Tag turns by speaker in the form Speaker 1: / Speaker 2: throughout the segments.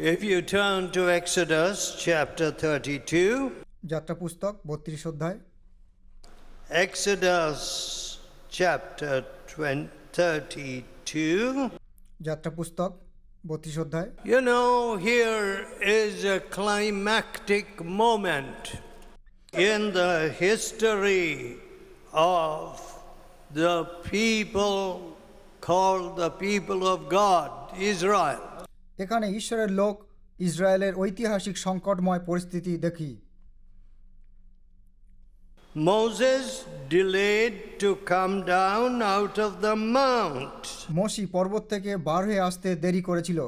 Speaker 1: If you turn to Exodus chapter 32,
Speaker 2: যাত্রা পুস্তক 32 অধ্যায়।
Speaker 1: Exodus chapter 32.
Speaker 2: যাত্রা পুস্তক 32 অধ্যায়।
Speaker 1: You know, here is a climactic moment in the history of the people called the people of God, Israel.
Speaker 2: এখানে ঈশ্বরের লোক ইসরায়েলের ঐতিহাসিক সংকটময় পরিস্থিতি দেখি।
Speaker 1: Moses delayed to come down out of the mount,
Speaker 2: মোশি পর্বত থেকে বার হয়ে আসতে দেরি করেছিল,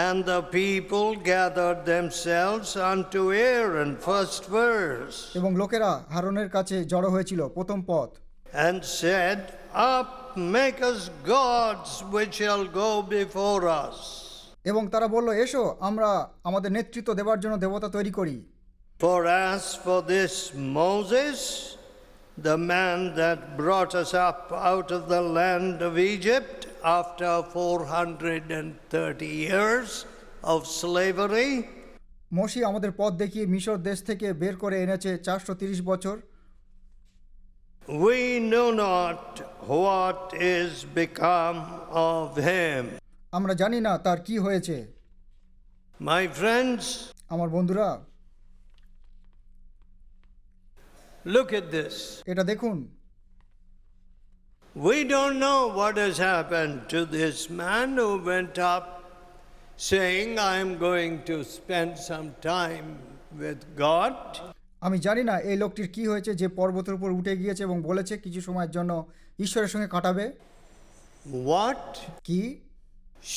Speaker 1: and the people gathered themselves unto Aaron, first verse,
Speaker 2: এবং লোকেরা হারনের কাছে জড়ো হয়েছিল, প্রথম পদ,
Speaker 1: and said, Up, make us gods which shall go before us.
Speaker 2: এবং তারা বলল, এসো আমরা আমাদের নেতৃত্ব দেবার জন্য দেবতা তৈরি করি।
Speaker 1: For as for this Moses, the man that brought us up out of the land of Egypt after 430 years of slavery,
Speaker 2: মোশি আমাদের পথ দেখিয়ে মিশর দেশ থেকে বের করে এনেছে 430 বছর।
Speaker 1: we know not what is become of him.
Speaker 2: আমরা জানি না তার কি হয়েছে।
Speaker 1: My friends,
Speaker 2: আমার বন্ধুরা,
Speaker 1: look at this.
Speaker 2: এটা দেখুন।
Speaker 1: We don't know what has happened to this man who went up saying, I am going to spend some time with God.
Speaker 2: আমি জানি না এই লোকটির কি হয়েছে যে পর্বতের উপর উঠে গিয়েছে এবং বলেছে কিছু সময়ের জন্য ঈশ্বরের সঙ্গে কাটাবে।
Speaker 1: What?
Speaker 2: কি?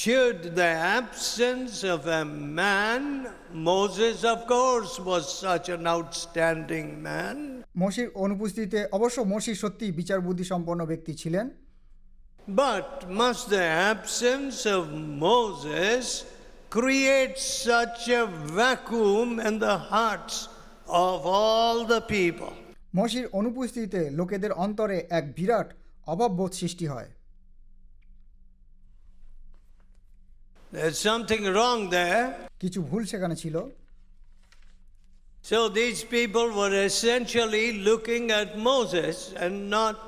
Speaker 1: Should the absence of a man, Moses of course was such an outstanding man,
Speaker 2: মোশির অনুপস্থিতিতে অবশ্য মোশি সত্যি বিচার বুদ্ধি সম্পন্ন ব্যক্তি ছিলেন,
Speaker 1: but must the absence of Moses create such a vacuum in the hearts of all the people?
Speaker 2: মোশির অনুপস্থিতিতে লোকেদের অন্তরে এক বিরাট অভাববোধ সৃষ্টি হয়।
Speaker 1: There's something wrong there.
Speaker 2: কিছু ভুল সেখানে ছিল।
Speaker 1: So these people were essentially looking at Moses and not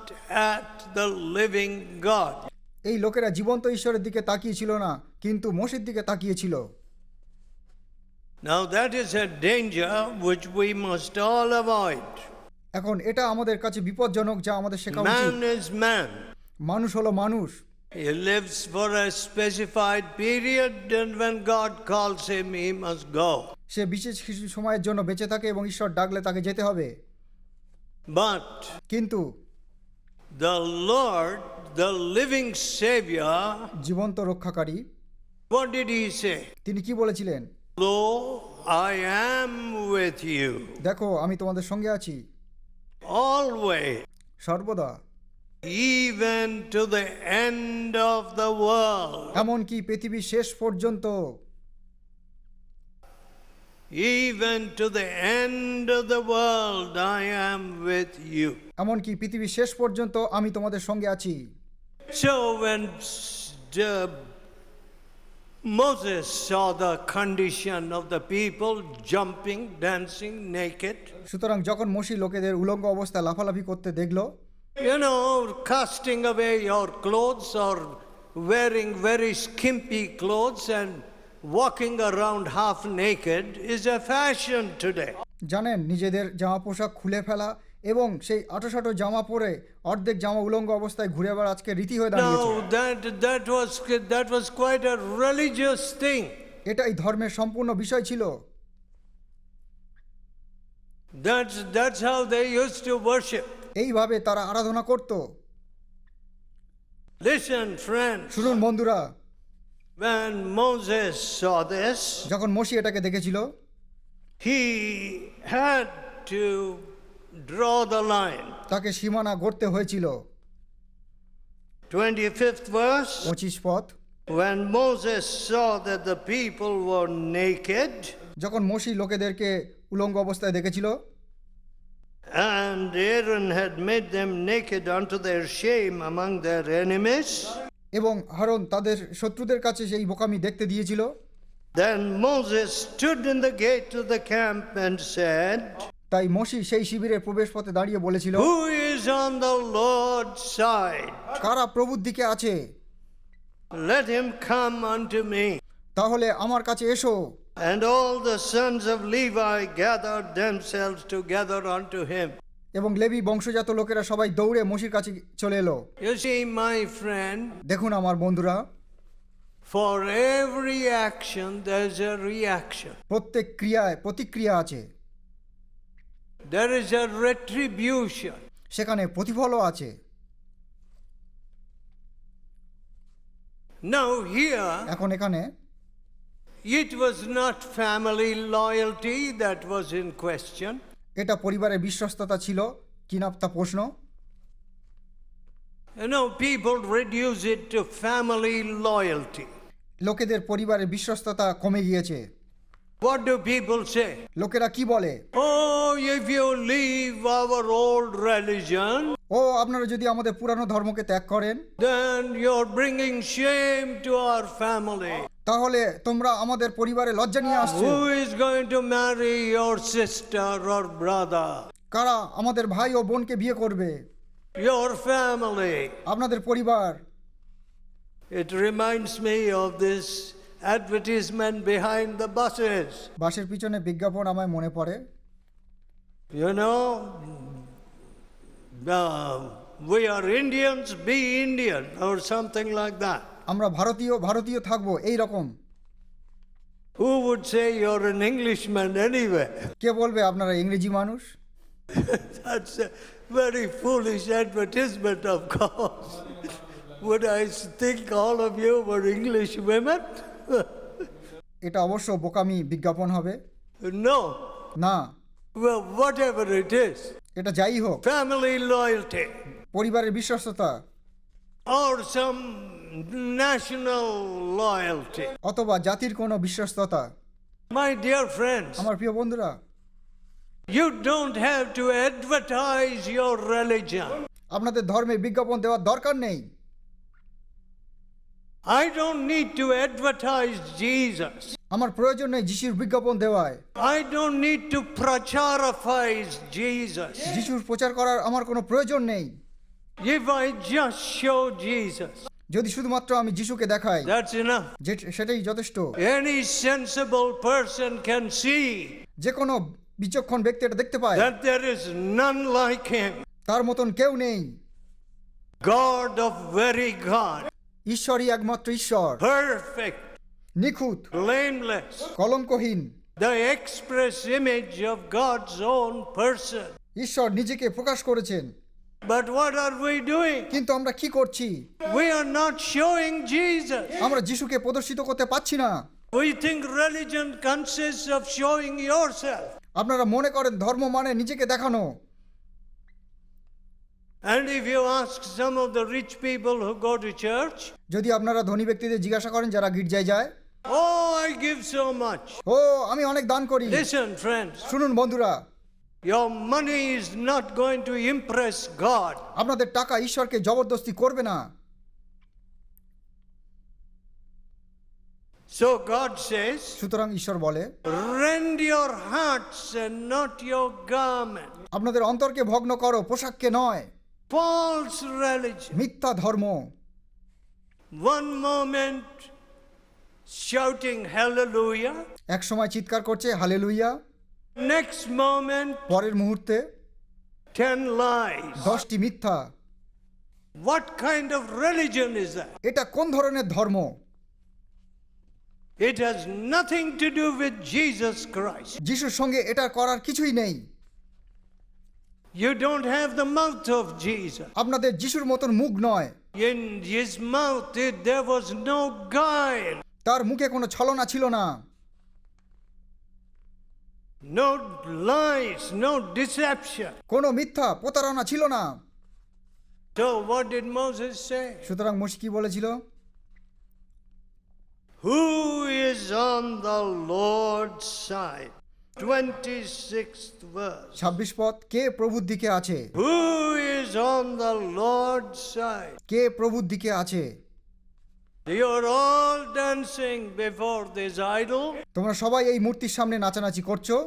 Speaker 1: at the living God.
Speaker 2: এই লোকেরা জীবন্ত ঈশ্বরের দিকে তাকিয়েছিল না, কিন্তু মোশির দিকে তাকিয়েছিল।
Speaker 1: Now that is a danger which we must all avoid.
Speaker 2: এখন এটা আমাদের কাছে বিপজ্জনক, যা আমাদের শেখা উচিত।
Speaker 1: Man is man.
Speaker 2: মানুষ হলো মানুষ।
Speaker 1: He lives for a specified period, and when God calls him, he must go.
Speaker 2: সে বিশেষ কিছু সময়ের জন্য বেঁচে থাকে এবং ঈশ্বর ডাকলে তাকে যেতে হবে।
Speaker 1: But
Speaker 2: কিন্তু
Speaker 1: the Lord, the living Savior,
Speaker 2: জীবন্ত রক্ষাকারী,
Speaker 1: what did he say?
Speaker 2: তিনি কি বলেছিলেন?
Speaker 1: Lo, I am with you
Speaker 2: দেখো আমি তোমাদের সঙ্গে আছি
Speaker 1: always,
Speaker 2: সর্বদা,
Speaker 1: even to the end of the world.
Speaker 2: এমনকি পৃথিবীর শেষ পর্যন্ত।
Speaker 1: Even to the end of the world, I am with you.
Speaker 2: এমনকি পৃথিবীর শেষ পর্যন্ত আমি তোমাদের সঙ্গে আছি।
Speaker 1: So when Moses saw the condition of the people jumping, dancing naked,
Speaker 2: সুতরাং যখন মোশি লোকেদের উলঙ্গ অবস্থায় লাফালাফি করতে দেখলো,
Speaker 1: you know, casting away your clothes or wearing very skimpy clothes and walking around half naked is a fashion today.
Speaker 2: জানেন, নিজেদের জামা পোশাক খুলে ফেলা এবং সেই আঁটোসাঁটো জামা পরে অর্ধেক জামা উলঙ্গ অবস্থায় ঘুরে বেড়া আজকে রীতি হয়ে দাঁড়িয়েছে।
Speaker 1: No, that was quite a religious thing.
Speaker 2: এটাই ধর্মের সম্পূর্ণ বিষয় ছিল।
Speaker 1: That's how they used to worship.
Speaker 2: এইভাবে তারা আরাধনা করত।
Speaker 1: Listen, friends.
Speaker 2: শুনুন বন্ধুরা,
Speaker 1: When Moses saw this,
Speaker 2: যখন মোশি এটাকে দেখেছিল,
Speaker 1: he had to draw the line.
Speaker 2: তাকে সীমানা গড়তে হয়েছিল।
Speaker 1: 25th verse.
Speaker 2: 25 পদ।
Speaker 1: When Moses saw that the people were naked,
Speaker 2: যখন মোশি লোকেদেরকে উলঙ্গ অবস্থায় দেখেছিল,
Speaker 1: and Aaron had made them naked unto their shame among their enemies,
Speaker 2: এবং হারন তাদের শত্রুদের কাছে সেই বোকামি দেখতে দিয়েছিল,
Speaker 1: Then Moses stood in the gate of the camp and said,
Speaker 2: তাই মোশি সেই শিবিরের প্রবেশপথে দাঁড়িয়ে বলেছিল,
Speaker 1: Who is on the Lord's side?
Speaker 2: কারা প্রভুর দিকে আছে,
Speaker 1: Let him come unto me.
Speaker 2: তাহলে আমার কাছে এসো।
Speaker 1: And all the sons of Levi gathered themselves together unto him.
Speaker 2: এবং লেবি বংশজাত লোকেরা সবাই দৌড়ে মোশির কাছে চলে এলো।
Speaker 1: You see, my friend,
Speaker 2: দেখুন আমার বন্ধুরা,
Speaker 1: for every action there's a reaction.
Speaker 2: প্রত্যেক ক্রিয়ায় প্রতিক্রিয়া আছে,
Speaker 1: There is a retribution.
Speaker 2: সেখানে প্রতিফলও আছে।
Speaker 1: Now here,
Speaker 2: এখন এখানে
Speaker 1: it was not family loyalty that was in question.
Speaker 2: এটা পরিবারের বিশ্বস্ততা ছিল কিনা তা প্রশ্ন।
Speaker 1: You know, people reduce it to family loyalty.
Speaker 2: লোকেদের পরিবারের বিশ্বস্ততা কমে গিয়েছে।
Speaker 1: What do people say?
Speaker 2: লোকেরা কি বলে?
Speaker 1: Oh, if you leave our old religion,
Speaker 2: ও আপনারা যদি আমাদের পুরানো ধর্মকে ত্যাগ করেন,
Speaker 1: then you're bringing shame to our family.
Speaker 2: তাহলে তোমরা আমাদের পরিবারে লজ্জা নিয়ে আসছো।
Speaker 1: Who is going to marry your sister or brother?
Speaker 2: কারা আমাদের ভাই ও বোনকে বিয়ে করবে?
Speaker 1: Your family.
Speaker 2: আপনাদের পরিবার।
Speaker 1: It reminds me of this advertisement behind the buses.
Speaker 2: বাসের পিছনে বিজ্ঞাপন আমায় মনে পড়ে।
Speaker 1: You know, we are Indians, be Indian, or something like that.
Speaker 2: আমরা ভারতীয় ভারতীয় থাকবো এই রকম।
Speaker 1: Who would say you're an Englishman anyway?
Speaker 2: কে বলবে আপনারা ইংরেজি মানুষ?
Speaker 1: That's a very foolish advertisement, of course. Would I think all of you were English women?
Speaker 2: এটা অবশ্য বোকামি বিজ্ঞাপন হবে।
Speaker 1: No.
Speaker 2: না,
Speaker 1: Well, whatever it is,
Speaker 2: এটা যাই হোক,
Speaker 1: family loyalty
Speaker 2: পরিবারের বিশ্বস্ততা
Speaker 1: or some national loyalty.
Speaker 2: অথবা জাতির কোনো বিশ্বস্ততা।
Speaker 1: My dear friends,
Speaker 2: আমার প্রিয় বন্ধুরা,
Speaker 1: you don't have to advertise your religion.
Speaker 2: আপনাদের ধর্মে বিজ্ঞাপন দেওয়ার দরকার নেই।
Speaker 1: I don't need to advertise Jesus.
Speaker 2: আমার প্রয়োজন নেই যিশুর বিজ্ঞাপন দেওয়ায়।
Speaker 1: I don't need to pracharize Jesus.
Speaker 2: যিশুর প্রচার করার আমার কোনো প্রয়োজন নেই।
Speaker 1: If I just show Jesus,
Speaker 2: যদি শুধুমাত্র আমি যিশুকে দেখাই,
Speaker 1: that's enough.
Speaker 2: সেটাই যথেষ্ট।
Speaker 1: Any sensible person can see
Speaker 2: যে কোনো বিচক্ষণ ব্যক্তি এটা দেখতে পায়
Speaker 1: that there is none like him.
Speaker 2: তার মতন কেউ নেই।
Speaker 1: God of very God,
Speaker 2: ঈশ্বরই একমাত্র ঈশ্বর,
Speaker 1: perfect,
Speaker 2: নিখুঁত,
Speaker 1: blameless,
Speaker 2: কলঙ্কহীন,
Speaker 1: the express image of God's own person.
Speaker 2: ঈশ্বর নিজেকে প্রকাশ করেছেন।
Speaker 1: But what are we doing?
Speaker 2: কিন্তু আমরা কি করছি?
Speaker 1: We are not showing Jesus.
Speaker 2: আমরা যিশুকে প্রদর্শিত করতে পারছি না।
Speaker 1: We think religion consists of showing yourself.
Speaker 2: আপনারা মনে করেন ধর্ম মানে নিজেকে দেখানো।
Speaker 1: And if you ask some of the rich people who go to church,
Speaker 2: যদি আপনারা ধনী ব্যক্তিদের জিজ্ঞাসা করেন যারা গির্জায় যায়,
Speaker 1: oh, I give so much.
Speaker 2: ও আমি অনেক দান করি।
Speaker 1: Listen, friends,
Speaker 2: শুনুন বন্ধুরা,
Speaker 1: your money is not going to impress God.
Speaker 2: আপনাদের টাকা ঈশ্বরকে জবরদস্তি করবে না।
Speaker 1: So God says,
Speaker 2: সুতরাং ঈশ্বর বলে,
Speaker 1: rend your hearts and not your garment.
Speaker 2: আপনাদের অন্তরকে ভগ্ন করো, পোশাককে নয়।
Speaker 1: False religion.
Speaker 2: মিথ্যা ধর্ম।
Speaker 1: One moment shouting hallelujah,
Speaker 2: এক সময় চিৎকার করছে হালেলুয়া,
Speaker 1: next moment
Speaker 2: পরের মুহূর্তে
Speaker 1: 10 lies.
Speaker 2: 10টি মিথ্যা।
Speaker 1: What kind of religion is that?
Speaker 2: এটা কোন ধরনের ধর্ম?
Speaker 1: It has nothing to do with Jesus Christ.
Speaker 2: যিশুর সঙ্গে এটা করার কিছুই নেই।
Speaker 1: You don't have the mouth of Jesus.
Speaker 2: আপনাদের যিশুর মতন মুখ নয়।
Speaker 1: In his mouth there was no guile,
Speaker 2: তার মুখে কোনো ছলনা ছিল না,
Speaker 1: no lies, no deception.
Speaker 2: কোনো মিথ্যা প্রতারণা ছিল না।
Speaker 1: So what did Moses say?
Speaker 2: সুতরাং মোশে কি বলেছিল?
Speaker 1: Who is on the Lord's side? 26th verse.
Speaker 2: 26 পদ, কে প্রভুর দিকে আছে?
Speaker 1: Who is on the Lord's side?
Speaker 2: কে প্রভুর দিকে আছে?
Speaker 1: You're all dancing before this idol.
Speaker 2: তোমরা সবাই এই মূর্তির সামনে নাচানাচি করছো,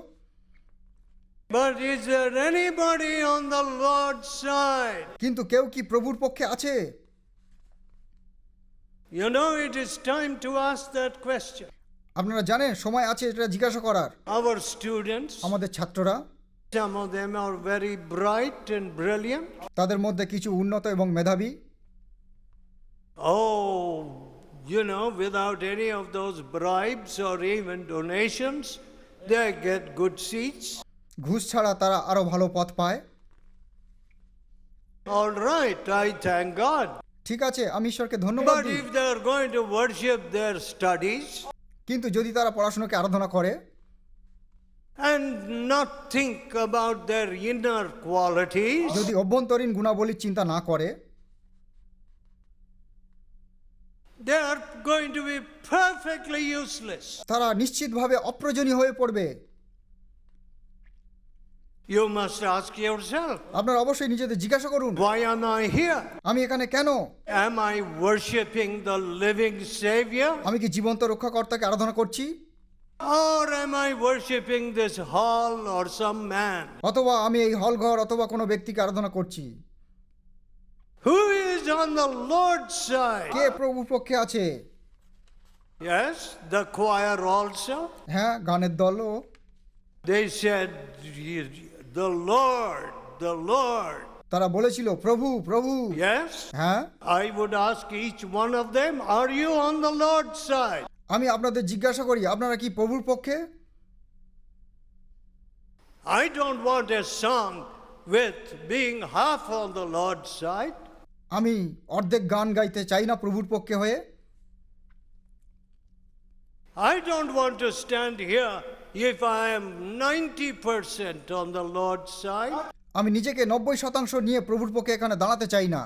Speaker 1: But is there anybody on the Lord's side?
Speaker 2: কিন্তু কেউ কি প্রভুর পক্ষে আছে?
Speaker 1: You know, it is time to ask that question.
Speaker 2: আপনারা জানেন সময় আছে এটা জিজ্ঞাসা করার।
Speaker 1: Our students,
Speaker 2: আমাদের ছাত্ররা,
Speaker 1: some of them are very bright and brilliant.
Speaker 2: তাদের মধ্যে কিছু উন্নত এবং মেধাবী,
Speaker 1: Oh, you know, without any of those bribes or even donations, they get good seats.
Speaker 2: ঘুষ ছাড়া তারা আরো ভালো পথ পায়।
Speaker 1: All right, I thank God.
Speaker 2: ঠিক আছে, আমি ঈশ্বরকে ধন্যবাদ
Speaker 1: But
Speaker 2: দিই।
Speaker 1: if they are going to worship their studies
Speaker 2: কিন্তু যদি তারা পড়াশোনাকে আরাধনা করে
Speaker 1: and not think about their inner qualities,
Speaker 2: যদি অভ্যন্তরীণ গুণাবলীর চিন্তা না করে,
Speaker 1: they are going to be perfectly useless.
Speaker 2: তারা নিশ্চিতভাবে অপ্রয়োজনীয় হয়ে পড়বে।
Speaker 1: You must ask yourself,
Speaker 2: আপনারা অবশ্যই নিজেদের জিজ্ঞাসা করুন,
Speaker 1: why am I here?
Speaker 2: আমি এখানে কেন?
Speaker 1: Am I worshiping the living Savior?
Speaker 2: আমি কি জীবন্ত রক্ষাকর্তাকে আরাধনা করছি,
Speaker 1: Or am I worshiping this hall or some man?
Speaker 2: অথবা আমি এই হল ঘর অথবা কোনো ব্যক্তিকে আরাধনা করছি?
Speaker 1: Who is on the Lord's side?
Speaker 2: কে প্রভুর পক্ষে আছে?
Speaker 1: Yes, the choir also.
Speaker 2: হ্যাঁ, গানের দলও
Speaker 1: They said, the Lord, the Lord.
Speaker 2: তারা বলেছিল প্রভু প্রভু।
Speaker 1: Yes,
Speaker 2: হ্যাঁ,
Speaker 1: I would ask each one of them, are you on the Lord's side?
Speaker 2: আমি আপনাদের জিজ্ঞাসা করি, আপনারা কি প্রভুর পক্ষে?
Speaker 1: I don't want a song with being half on the Lord's side.
Speaker 2: আমি অর্ধেক গান গাইতে চাই না প্রভুর পক্ষে হয়ে।
Speaker 1: I don't want to stand here if I am 90% on the Lord's side.
Speaker 2: আমি নিজেকে 90% নিয়ে প্রভুর পক্ষে এখানে দাঁড়াতে চাই না।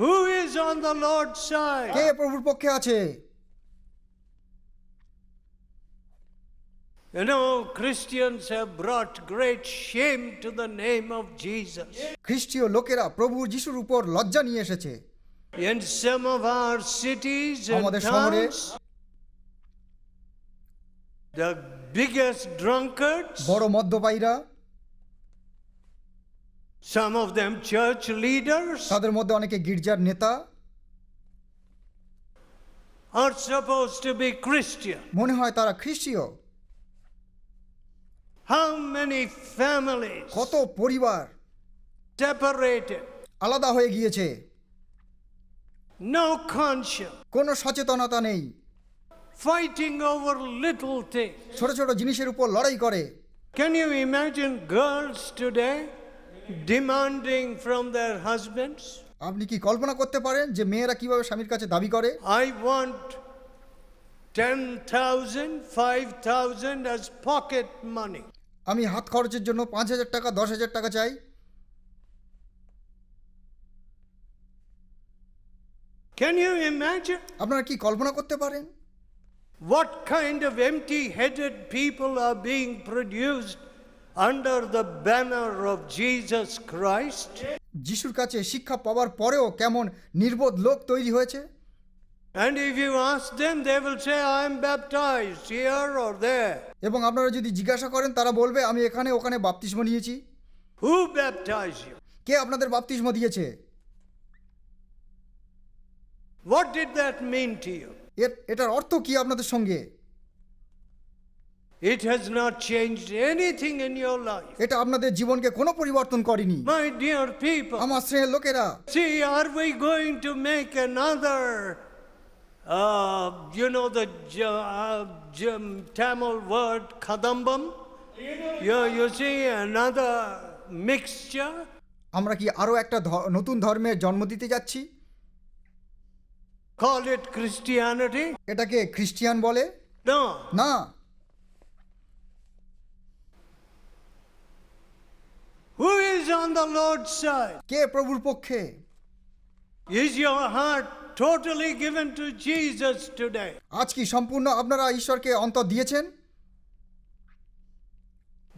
Speaker 1: Who is on the Lord's side?
Speaker 2: কে প্রভুর পক্ষে আছে?
Speaker 1: You know, Christians have brought great shame to the name of Jesus.
Speaker 2: খ্রিস্টীয় লোকেরা প্রভু যিশুর উপর লজ্জা নিয়ে এসেছে।
Speaker 1: In some of our cities and
Speaker 2: আমাদের শহরে
Speaker 1: towns, the biggest drunkards,
Speaker 2: বড় মদ্যপায়ীরা,
Speaker 1: some of them church leaders,
Speaker 2: তাদের মধ্যে অনেকে গির্জার নেতা,
Speaker 1: are supposed to be Christian.
Speaker 2: মনে হয় তারা খ্রিস্টীয়।
Speaker 1: How many families
Speaker 2: কত পরিবার
Speaker 1: separated,
Speaker 2: আলাদা হয়ে গিয়েছে,
Speaker 1: no conscience,
Speaker 2: কোনো সচেতনতা নেই,
Speaker 1: fighting over little things.
Speaker 2: ছোট ছোট জিনিসের উপর লড়াই করে।
Speaker 1: Can you imagine girls today demanding from their husbands,
Speaker 2: আপনি কি কল্পনা করতে পারেন যে মেয়েরা কিভাবে স্বামীর কাছে দাবি করে?
Speaker 1: I want 10,000, 5,000 as pocket money.
Speaker 2: আমি হাত খরচের জন্য 5,000 টাকা 10,000 টাকা চাই।
Speaker 1: Can you imagine
Speaker 2: আপনারা কি কল্পনা করতে পারেন
Speaker 1: what kind of empty-headed people are being produced under the banner of Jesus Christ?
Speaker 2: যিশুর কাছে শিক্ষা পাওয়ার পরেও কেমন নির্বোধ লোক তৈরি হয়েছে।
Speaker 1: And if you ask them, they will say, I am baptized here or there.
Speaker 2: এবং আপনারা যদি জিজ্ঞাসা করেন তারা বলবে আমি এখানে ওখানে বাপ্তিস্ম নিয়েছি।
Speaker 1: Who baptized you?
Speaker 2: কে আপনাদের বাপ্তিস্ম দিয়েছে?
Speaker 1: What did that mean to you?
Speaker 2: এটার অর্থ কি আপনাদের সঙ্গে?
Speaker 1: It has not changed anything in your life.
Speaker 2: এটা আপনাদের জীবনকে কোনো পরিবর্তন করেনি।
Speaker 1: My dear people,
Speaker 2: আমার স্নেহের লোকেরা,
Speaker 1: see, are we going to make another, the Tamil word kadambam? You see, another mixture?
Speaker 2: আমরা কি আরো একটা নতুন ধর্মের জন্ম দিতে যাচ্ছি?
Speaker 1: Call it Christianity?
Speaker 2: এটাকে খ্রিস্টিয়ান বলে?
Speaker 1: No.
Speaker 2: না।
Speaker 1: Who is on the Lord's side?
Speaker 2: কে প্রভুর পক্ষে?
Speaker 1: Is your heart totally given to Jesus today?
Speaker 2: আজ কি সম্পূর্ণ আপনারা ঈশ্বরকে অন্তর দিয়েছেন?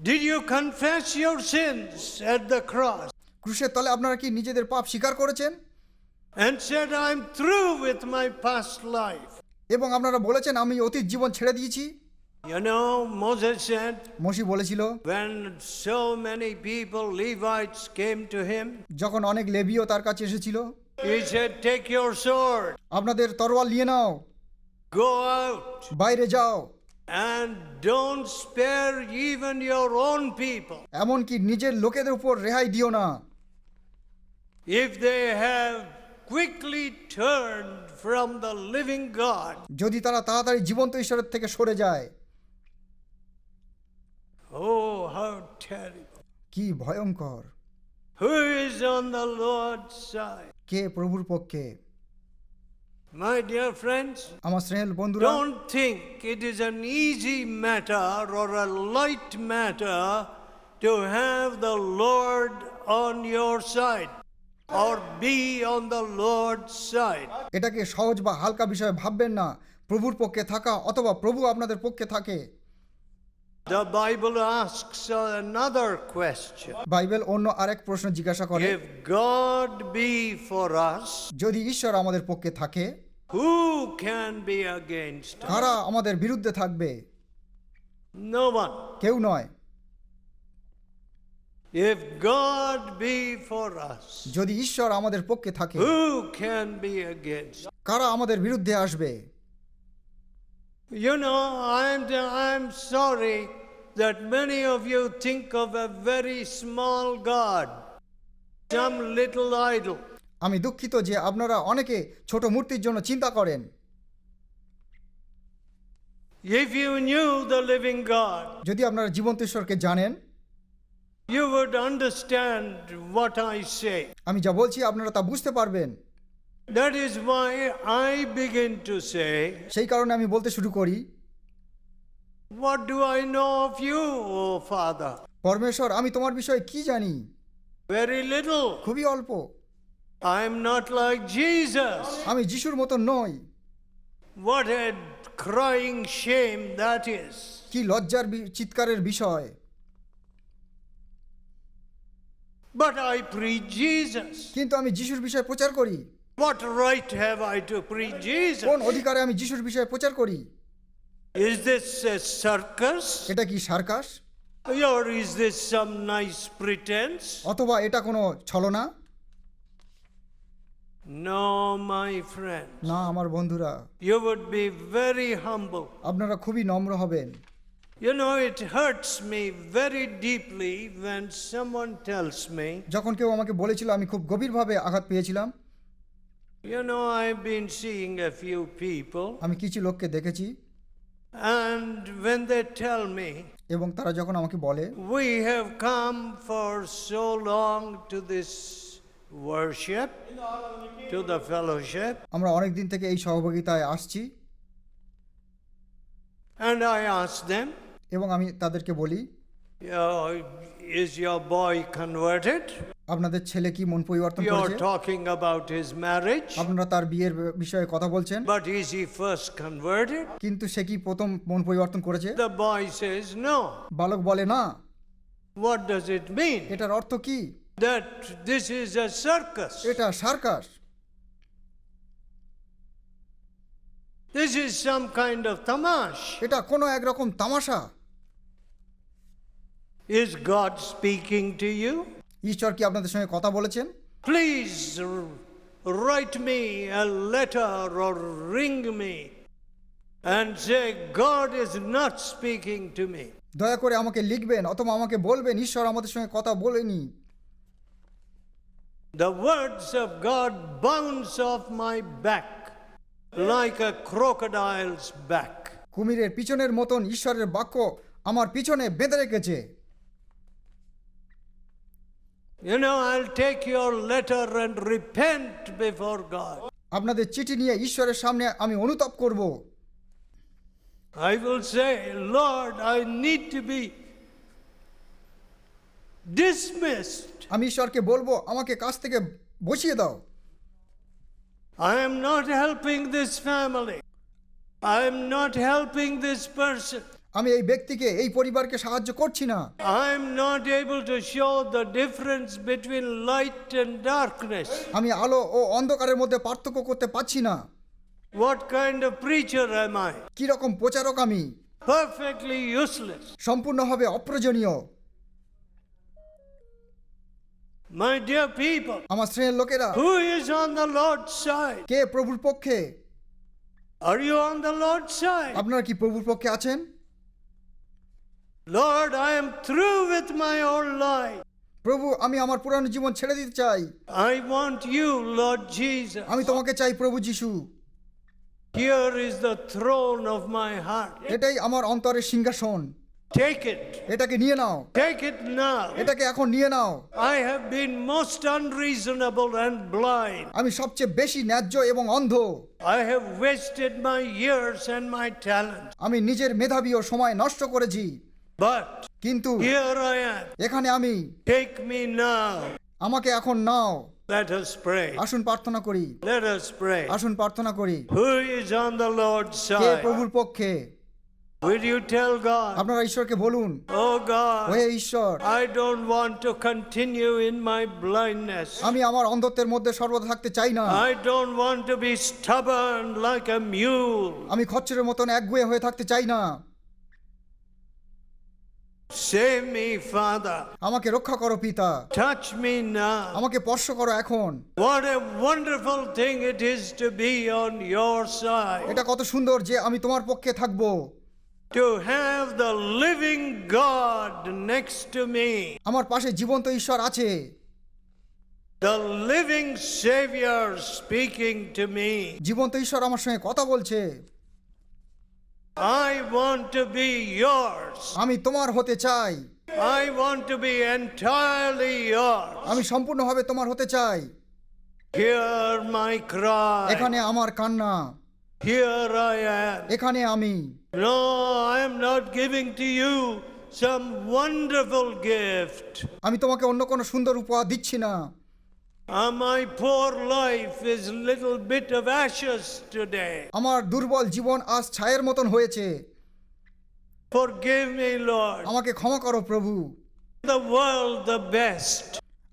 Speaker 1: Did you confess your sins at the cross?
Speaker 2: ক্রুশের তলে আপনারা কি নিজেদের পাপ স্বীকার করেছেন?
Speaker 1: and said, I'm through with my past life.
Speaker 2: এবং আপনারা বলেছেন আমি অতীত জীবন ছেড়ে দিয়েছি।
Speaker 1: You know, Moses said,
Speaker 2: Moshe বলেছিল
Speaker 1: when so many people, Levites, came to him,
Speaker 2: যখন অনেক লেবীয় তার কাছে এসেছিল,
Speaker 1: he said, take your sword,
Speaker 2: আপনাদের তরোয়াল নিয়ে নাও,
Speaker 1: go out,
Speaker 2: বাইরে যাও,
Speaker 1: and don't spare even your own people.
Speaker 2: এমনকি নিজের লোকেদের উপর রেহাই দিও না।
Speaker 1: If they have quickly turned from the living God.
Speaker 2: যদি তারা তাড়াতাড়ি জীবন্ত ঈশ্বরের থেকে সরে যায়।
Speaker 1: Oh, how terrible.
Speaker 2: কি ভয়ঙ্কর।
Speaker 1: Who is on the Lord's side?
Speaker 2: কে প্রভুর পক্ষে?
Speaker 1: My dear friends,
Speaker 2: আমার স্নেহের বন্ধুরা,
Speaker 1: don't think it is an easy matter or a light matter to have the Lord on your side or be on the Lord's side.
Speaker 2: এটাকে সহজ বা হালকা বিষয় ভাববেন না। প্রভুর পক্ষে থাকা অথবা প্রভু আপনাদের পক্ষে থাকে।
Speaker 1: The Bible asks another question.
Speaker 2: Bible অন্য আরেক প্রশ্ন জিজ্ঞাসা করে,
Speaker 1: If God be for us,
Speaker 2: যদি ঈশ্বর আমাদের পক্ষে থাকে,
Speaker 1: who can be against us?
Speaker 2: কারা আমাদের বিরুদ্ধে থাকবে?
Speaker 1: No one.
Speaker 2: কেউ নয়।
Speaker 1: If God be for us,
Speaker 2: যদি ঈশ্বর আমাদের পক্ষে থাকে,
Speaker 1: who can be against?
Speaker 2: কারা আমাদের বিরুদ্ধে আসবে?
Speaker 1: You know, I'm sorry that many of you think of a very small God, some little idol.
Speaker 2: আমি দুঃখিত যে আপনারা অনেকে ছোট মূর্তির জন্য চিন্তা করেন।
Speaker 1: If you knew the living God,
Speaker 2: যদি আপনারা জীবন্ত ঈশ্বরকে জানেন,
Speaker 1: you would understand what I say.
Speaker 2: আমি যা বলছি আপনারা তা বুঝতে পারবেন।
Speaker 1: That is why I begin to say,
Speaker 2: সেই কারণে আমি বলতে শুরু করি,
Speaker 1: what do I know of you, O Father?
Speaker 2: পরমেশ্বর, আমি তোমার বিষয়ে কি জানি?
Speaker 1: Very little.
Speaker 2: খুবই অল্প।
Speaker 1: I am not like Jesus.
Speaker 2: আমি যিশুর মতো নই।
Speaker 1: What a crying shame that is.
Speaker 2: কি লজ্জার চিৎকারের বিষয়।
Speaker 1: But I preach Jesus.
Speaker 2: কিন্তু আমি যিশুর বিষয়ে প্রচার করি।
Speaker 1: What right have I to preach Jesus?
Speaker 2: কোন অধিকারে আমি যিশুর বিষয়ে প্রচার করি?
Speaker 1: Is this a circus?
Speaker 2: এটা কি circus?
Speaker 1: Or is this some nice pretense?
Speaker 2: অথবা এটা কোনো ছলনা?
Speaker 1: No, my friend.
Speaker 2: না আমার বন্ধুরা,
Speaker 1: You would be very humble.
Speaker 2: আপনারা খুবই নম্র হবেন।
Speaker 1: You know, it hurts me very deeply when someone tells me,
Speaker 2: যখন কেউ আমাকে বলেছিল, আমি খুব গভীরভাবে আঘাত পেয়েছিলাম।
Speaker 1: you know, I've been seeing a few people,
Speaker 2: আমি কিছু লোককে দেখেছি
Speaker 1: and when they tell me,
Speaker 2: এবং তারা যখন আমাকে বলে,
Speaker 1: we have come for so long to this worship, to the fellowship,
Speaker 2: আমরা অনেক দিন থেকে এই সহযোগিতায় আসছি,
Speaker 1: and I ask them,
Speaker 2: এবং আমি তাদেরকে বলি,
Speaker 1: is your boy converted?
Speaker 2: আপনাদের ছেলে কি মন পরিবর্তন
Speaker 1: You're
Speaker 2: করেছে?
Speaker 1: talking about his marriage,
Speaker 2: আপনারা তার বিয়ের বিষয়ে কথা বলছেন,
Speaker 1: but is he first converted?
Speaker 2: কিন্তু সে কি প্রথম মন পরিবর্তন করেছে?
Speaker 1: The boy says no.
Speaker 2: বালক বলে না।
Speaker 1: What does it mean?
Speaker 2: এটার অর্থ কি?
Speaker 1: That this is a circus.
Speaker 2: এটা circus.
Speaker 1: This is some kind of tamash.
Speaker 2: এটা কোনো একরকম তামাশা।
Speaker 1: Is God speaking to you?
Speaker 2: ঈশ্বর কি আপনাদের সঙ্গে কথা বলেছেন?
Speaker 1: Please write me a letter or ring me and say, God is not speaking to me.
Speaker 2: দয়া করে আমাকে লিখবেন অথবা আমাকে বলবেন ঈশ্বর আমাদের সঙ্গে কথা বলেনি।
Speaker 1: The words of God bounce off my back like a crocodile's back.
Speaker 2: কুমিরের পিছনের মতন ঈশ্বরের বাক্য আমার পিছনে বেঁধে রেখেছে।
Speaker 1: You know, I'll take your letter and repent before God.
Speaker 2: আপনাদের চিঠি নিয়ে ঈশ্বরের সামনে আমি অনুতাপ করব।
Speaker 1: I will say, Lord, I need to be dismissed.
Speaker 2: আমি ঈশ্বরকে বলবো আমাকে কাছ থেকে বসিয়ে দাও।
Speaker 1: I am not helping this family. I am not helping this person.
Speaker 2: আমি এই ব্যক্তিকে এই পরিবারকে সাহায্য করছি না।
Speaker 1: I'm not able to show the difference between light and darkness.
Speaker 2: আমি আলো ও অন্ধকারের মধ্যে পার্থক্য করতে পারছি না।
Speaker 1: What kind of preacher am I?
Speaker 2: কি রকম প্রচারক আমি?
Speaker 1: Perfectly useless.
Speaker 2: সম্পূর্ণভাবে অপ্রয়োজনীয়।
Speaker 1: My dear people,
Speaker 2: আমার শ্রেণীর লোকেরা,
Speaker 1: who is on the Lord's side?
Speaker 2: কে প্রভুর পক্ষে?
Speaker 1: Are you on the Lord's side?
Speaker 2: আপনারা কি প্রভুর পক্ষে আছেন?
Speaker 1: Lord, I am through with my old life.
Speaker 2: প্রভু, আমি আমার পুরানো জীবন ছেড়ে দিতে চাই।
Speaker 1: I want you, Lord Jesus.
Speaker 2: আমি তোমাকে চাই প্রভু যিশু।
Speaker 1: Here is the throne of my heart.
Speaker 2: এটাই আমার অন্তরের সিংহাসন।
Speaker 1: Take it.
Speaker 2: এটাকে নিয়ে নাও।
Speaker 1: Take it now.
Speaker 2: এটাকে এখন নিয়ে নাও।
Speaker 1: I have been most unreasonable and blind.
Speaker 2: আমি সবচেয়ে বেশি ন্যায্য এবং অন্ধ।
Speaker 1: I have wasted my years and my talent.
Speaker 2: আমি নিজের মেধাবী ও সময় নষ্ট করেছি।
Speaker 1: But
Speaker 2: কিন্তু
Speaker 1: here I am.
Speaker 2: এখানে আমি।
Speaker 1: Take me now.
Speaker 2: আমাকে এখন নাও।
Speaker 1: Let us pray.
Speaker 2: আসুন প্রার্থনা করি।
Speaker 1: Let us pray.
Speaker 2: আসুন প্রার্থনা করি।
Speaker 1: Who is on the Lord's
Speaker 2: K
Speaker 1: side?
Speaker 2: প্রভুর পক্ষে?
Speaker 1: Will you tell God?
Speaker 2: আপনারা ঈশ্বরকে বলুন,
Speaker 1: Oh God,
Speaker 2: হে ঈশ্বর,
Speaker 1: I don't want to continue in my blindness.
Speaker 2: আমি আমার অন্ধত্বের মধ্যে সর্বদা থাকতে চাই না।
Speaker 1: I don't want to be stubborn like a mule.
Speaker 2: আমি খচ্চরের মতন একগুঁয়ে হয়ে থাকতে চাই না।
Speaker 1: Save me, Father.
Speaker 2: আমাকে রক্ষা করো পিতা।
Speaker 1: Touch me now.
Speaker 2: আমাকে স্পর্শ করো এখন।
Speaker 1: What a wonderful thing it is to be on your side.
Speaker 2: এটা কত সুন্দর যে আমি তোমার পক্ষে থাকব।
Speaker 1: To have the living God next to me.
Speaker 2: আমার পাশে জীবন্ত ঈশ্বর আছে।
Speaker 1: The living Savior speaking to me.
Speaker 2: জীবন্ত ঈশ্বর আমার সঙ্গে কথা বলছে।
Speaker 1: I want to be yours.
Speaker 2: আমি তোমার হতে চাই।
Speaker 1: I want to be entirely yours.
Speaker 2: আমি সম্পূর্ণভাবে তোমার হতে চাই।
Speaker 1: Hear my cry.
Speaker 2: এখানে আমার কান্না।
Speaker 1: Here I am.
Speaker 2: এখানে আমি।
Speaker 1: No, I am not giving to you some wonderful gift.
Speaker 2: আমি তোমাকে অন্য কোনো সুন্দর উপহার দিচ্ছি না।
Speaker 1: My poor life is a little bit of ashes today.
Speaker 2: আমার দুর্বল জীবন আজ ছায়ের মতন হয়েছে।
Speaker 1: Forgive me, Lord.
Speaker 2: আমাকে ক্ষমা করো প্রভু।
Speaker 1: The world the best.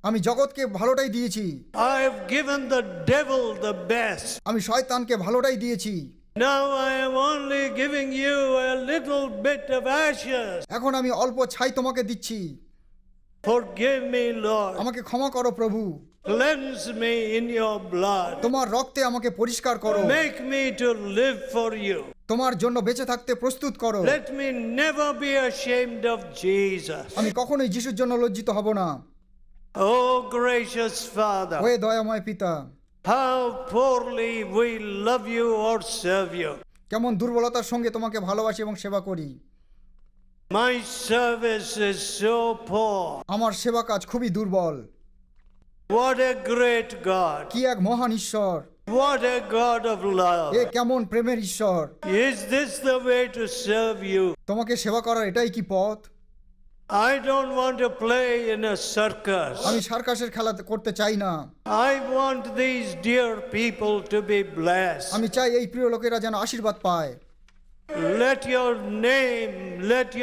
Speaker 2: আমি জগৎকে ভালোটাই দিয়েছি।
Speaker 1: I have given the devil the best.
Speaker 2: আমি শয়তানকে ভালোটাই দিয়েছি।
Speaker 1: Now I am only giving you a little bit of ashes.
Speaker 2: এখন আমি অল্প ছাই তোমাকে দিচ্ছি।
Speaker 1: Forgive me, Lord.
Speaker 2: আমাকে ক্ষমা করো প্রভু।
Speaker 1: Cleanse me in your blood.
Speaker 2: তোমার রক্তে আমাকে পরিষ্কার করো।
Speaker 1: Make me to live for you.
Speaker 2: তোমার জন্য বেঁচে থাকতে প্রস্তুত করো।
Speaker 1: Let me never be ashamed of Jesus.
Speaker 2: আমি কখনোই যিশুর জন্য লজ্জিত হব না।
Speaker 1: Oh, gracious Father,
Speaker 2: ওহে দয়াময় পিতা,
Speaker 1: how poorly we love you or serve you.
Speaker 2: কেমন দুর্বলতার সঙ্গে তোমাকে ভালোবাসি এবং সেবা করি।
Speaker 1: My service is so poor.
Speaker 2: আমার সেবা কাজ খুবই দুর্বল।
Speaker 1: What a great God.
Speaker 2: কি এক মহান ঈশ্বর।
Speaker 1: What a God of love.
Speaker 2: এ কেমন প্রেমের ঈশ্বর।
Speaker 1: Is this the way to serve you?
Speaker 2: তোমাকে সেবা করার এটাই কি পথ?
Speaker 1: I don't want to play in a circus.
Speaker 2: আমি সার্কাসের খেলা করতে চাই না।
Speaker 1: I want these dear people to be blessed.
Speaker 2: আমি চাই এই প্রিয় লোকেরা যেন আশীর্বাদ পায়।
Speaker 1: Let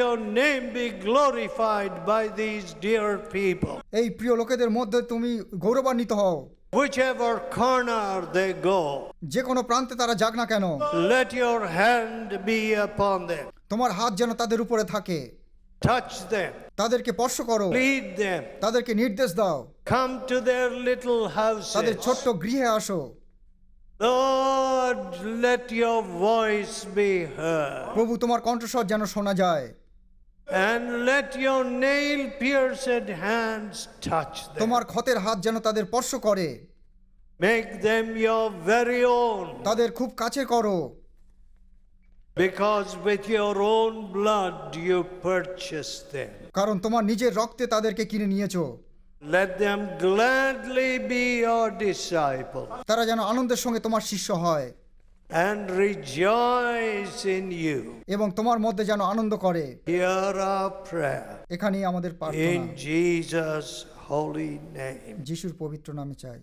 Speaker 1: your name be glorified by these dear people.
Speaker 2: এই প্রিয় লোকেদের মধ্যে তুমি গৌরবান্বিত হও।
Speaker 1: Whichever corner they go,
Speaker 2: যে কোনো প্রান্তে তারা যাক না কেন,
Speaker 1: let your hand be upon them.
Speaker 2: তোমার হাত যেন তাদের উপরে থাকে।
Speaker 1: Touch them.
Speaker 2: তাদেরকে স্পর্শ করো।
Speaker 1: Lead them.
Speaker 2: তাদেরকে নির্দেশ দাও।
Speaker 1: Come to their little
Speaker 2: তাদের
Speaker 1: houses.
Speaker 2: ছোট্ট গৃহে আসো।
Speaker 1: Lord, let your voice be heard.
Speaker 2: প্রভু, তোমার কণ্ঠস্বর যেন শোনা যায়।
Speaker 1: And let your nail-pierced hands touch them.
Speaker 2: তোমার ক্ষতের হাত যেন তাদের স্পর্শ করে।
Speaker 1: Make them your very own.
Speaker 2: তাদের খুব কাছে করো।
Speaker 1: Because with your own blood you purchased them.
Speaker 2: কারণ তোমার নিজের রক্তে তাদেরকে কিনে নিয়েছো।
Speaker 1: Let them gladly be your disciple
Speaker 2: তারা যেন আনন্দের সঙ্গে তোমার শিষ্য হয়
Speaker 1: and rejoice in you.
Speaker 2: এবং তোমার মধ্যে যেন আনন্দ করে।
Speaker 1: Hear our prayer
Speaker 2: এখানেই আমাদের প্রার্থনা।
Speaker 1: in Jesus' holy name.
Speaker 2: যিশুর পবিত্র নামে চাই।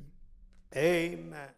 Speaker 1: Amen.